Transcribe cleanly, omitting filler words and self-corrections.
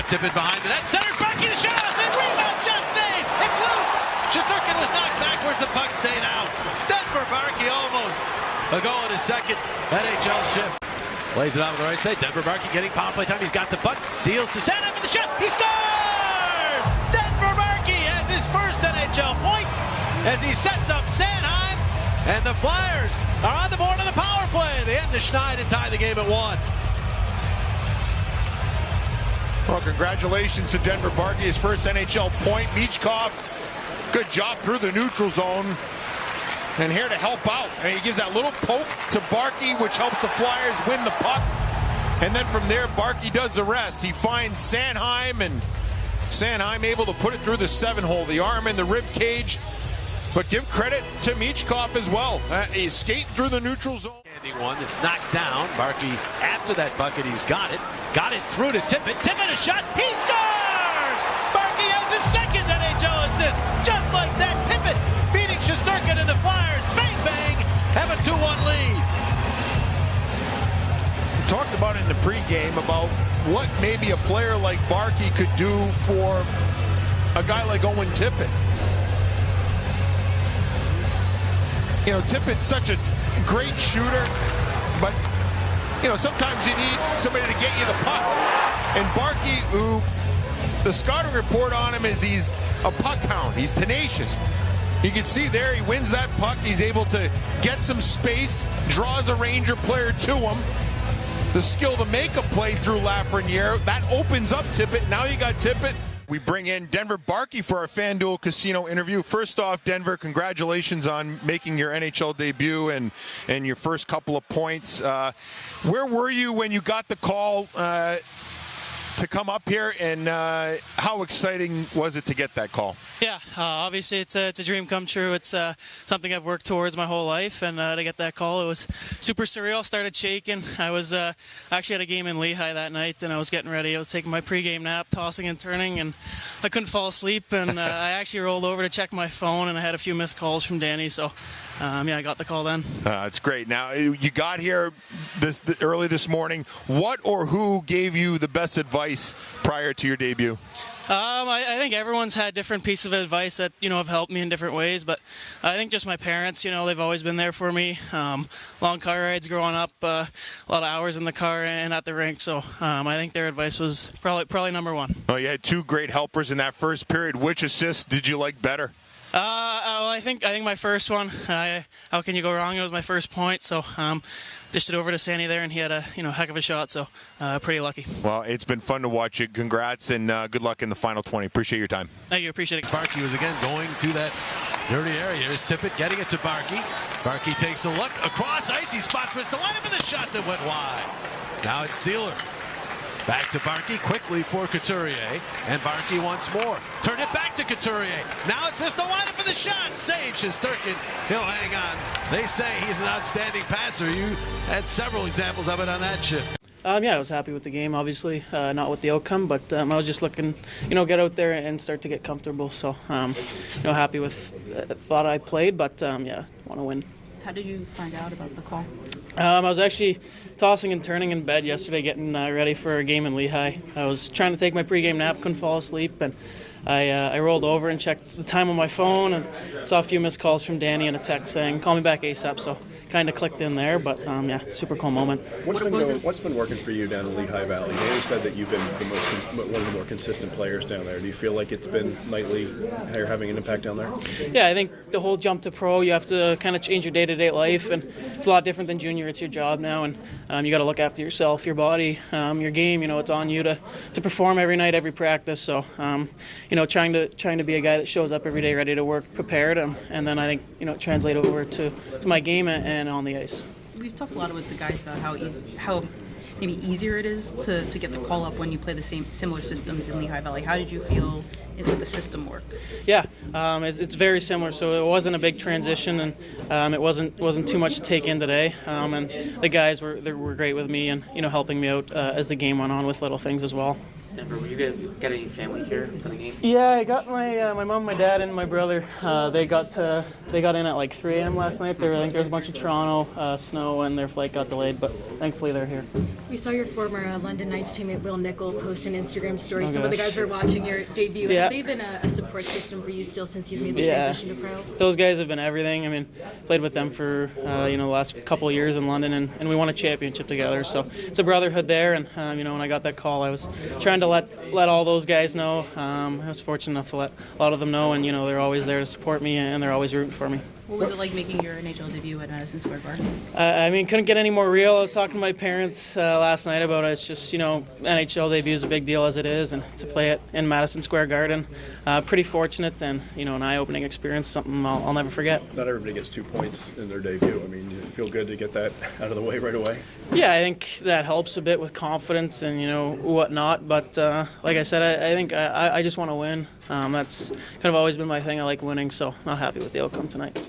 Tippett behind the net. Center Barkey, the shot. And rebound, shot save. It's loose. Shesterkin was knocked backwards. The puck stayed out. Denver Barkey almost a goal in his second NHL shift. Plays it out on the right side. Denver Barkey getting power play time. He's got the puck. Deals to Sanheim for the shot. He scores! Denver Barkey has his first NHL point as he sets up Sanheim. And the Flyers are on the board on the power play. They end the Schneid and tie the game at 1. Well, congratulations to Denver Barkey, his first NHL point. Michkov, good job through the neutral zone. And here to help out. And he gives that little poke to Barkey, which helps the Flyers win the puck. And then from there, Barkey does the rest. He finds Sanheim, and Sanheim able to put it through the 7-hole, the arm and the rib cage. But give credit to Michkov as well. He's skating through the neutral zone. One that's knocked down. Barkey, after that bucket, he's got it. Got it through to Tippett. Tippett, a shot. He scores! Barkey has his second NHL assist. Just like that, Tippett beating Shesterkin and the Flyers. Bang, bang. Have a 2-1 lead. We talked about in the pregame about what maybe a player like Barkey could do for a guy like Owen Tippett. You know, Tippett's such a great shooter, but you know, sometimes you need somebody to get you the puck. And Barkey, who the scouting report on him is he's a puck hound. He's tenacious. You can see there he wins that puck. He's able to get some space, draws a Ranger player to him. The skill to make a play through Lafreniere, that opens up Tippett. Now you got Tippett. We bring in Denver Barkey for our FanDuel Casino interview. First off, Denver, congratulations on making your NHL debut and your first couple of points. Where were you when you got the call to come up here, and how exciting was it to get that call? Yeah, obviously it's a dream come true. It's something I've worked towards my whole life, and to get that call, it was super surreal. Started shaking. I was actually at a game in Lehigh that night, and I was getting ready. I was taking my pregame nap, tossing and turning, and I couldn't fall asleep, and I actually rolled over to check my phone, and I had a few missed calls from Danny, so yeah, I got the call then. It's great. Now, you got here early this morning. What or who gave you the best advice prior to your debut? I think everyone's had different pieces of advice that, have helped me in different ways, but I think just my parents, they've always been there for me. Long car rides growing up, a lot of hours in the car and at the rink, so I think their advice was probably number one. Oh, you had two great helpers in that first period. Which assist did you like better? I think my first one. How can you go wrong? It was my first point, so dished it over to Sandy there, and he had a heck of a shot. So pretty lucky. Well, it's been fun to watch you. Congrats and good luck in the final 20. Appreciate your time. Thank you. Appreciate it. Barkey was again going to that dirty area. Here's Tippett getting it to Barkey. Barkey takes a look across ice. He spots for the lineup for the shot that went wide. Now it's Sealer. Back to Barkey quickly for Couturier, and Barkey once more. Turn it back to Couturier. Now it's the lineup for the shot. Save Shesterkin. He'll hang on. They say he's an outstanding passer. You had several examples of it on that shift. Yeah, I was happy with the game, obviously, not with the outcome, but I was just looking, get out there and start to get comfortable. So, happy with thought I played, but yeah, want to win. How did you find out about the call? I was actually tossing and turning in bed yesterday, getting ready for a game in Lehigh. I was trying to take my pregame nap, couldn't fall asleep, and I rolled over and checked the time on my phone and saw a few missed calls from Danny and a text saying, call me back ASAP, so kind of clicked in there, but yeah, super cool moment. What's been working for you down in Lehigh Valley? Danny said that you've been one of the more consistent players down there. Do you feel like it's been nightly how you're having an impact down there? Yeah, I think the whole jump to pro, you have to kind of change your day-to-day life, and it's a lot different than junior. It's your job now, and you got to look after yourself, your body, your game. It's on you to perform every night, every practice. So, trying to be a guy that shows up every day, ready to work, prepared, and then I think translate over to my game and on the ice. We've talked a lot with the guys about how maybe easier it is to get the call up when you play the similar systems in Lehigh Valley. How did you feel the system work? Yeah, it's very similar. So it wasn't a big transition, and it wasn't too much to take in today. And the guys were great with me and helping me out as the game went on with little things as well. Denver, will you get any family here for the game? Yeah, I got my mom, my dad, and my brother. They got in at like 3 a.m. last night. I think there was a bunch of Toronto snow, and their flight got delayed, but thankfully they're here. We saw your former London Knights teammate Will Nickel post an Instagram story. Some of the gosh. guys were watching your debut. Yeah. Have they been a support system for you still since you've made the transition to pro? Those guys have been everything. I mean, played with them for the last couple of years in London, and we won a championship together. So it's a brotherhood there. And when I got that call, I was trying to let all those guys know. I was fortunate enough to let a lot of them know, and they're always there to support me, and they're always rooting for me. What was it like making your NHL debut at Madison Square Garden? Couldn't get any more real. I was talking to my parents last night about it. It's just, NHL debut is a big deal as it is, and to play it in Madison Square Garden, pretty fortunate, and, an eye-opening experience, something I'll never forget. Not everybody gets 2 points in their debut. I mean, you feel good to get that out of the way right away? Yeah, I think that helps a bit with confidence and, whatnot. But like I said, I think I just want to win. That's kind of always been my thing. I like winning, so not happy with the outcome tonight.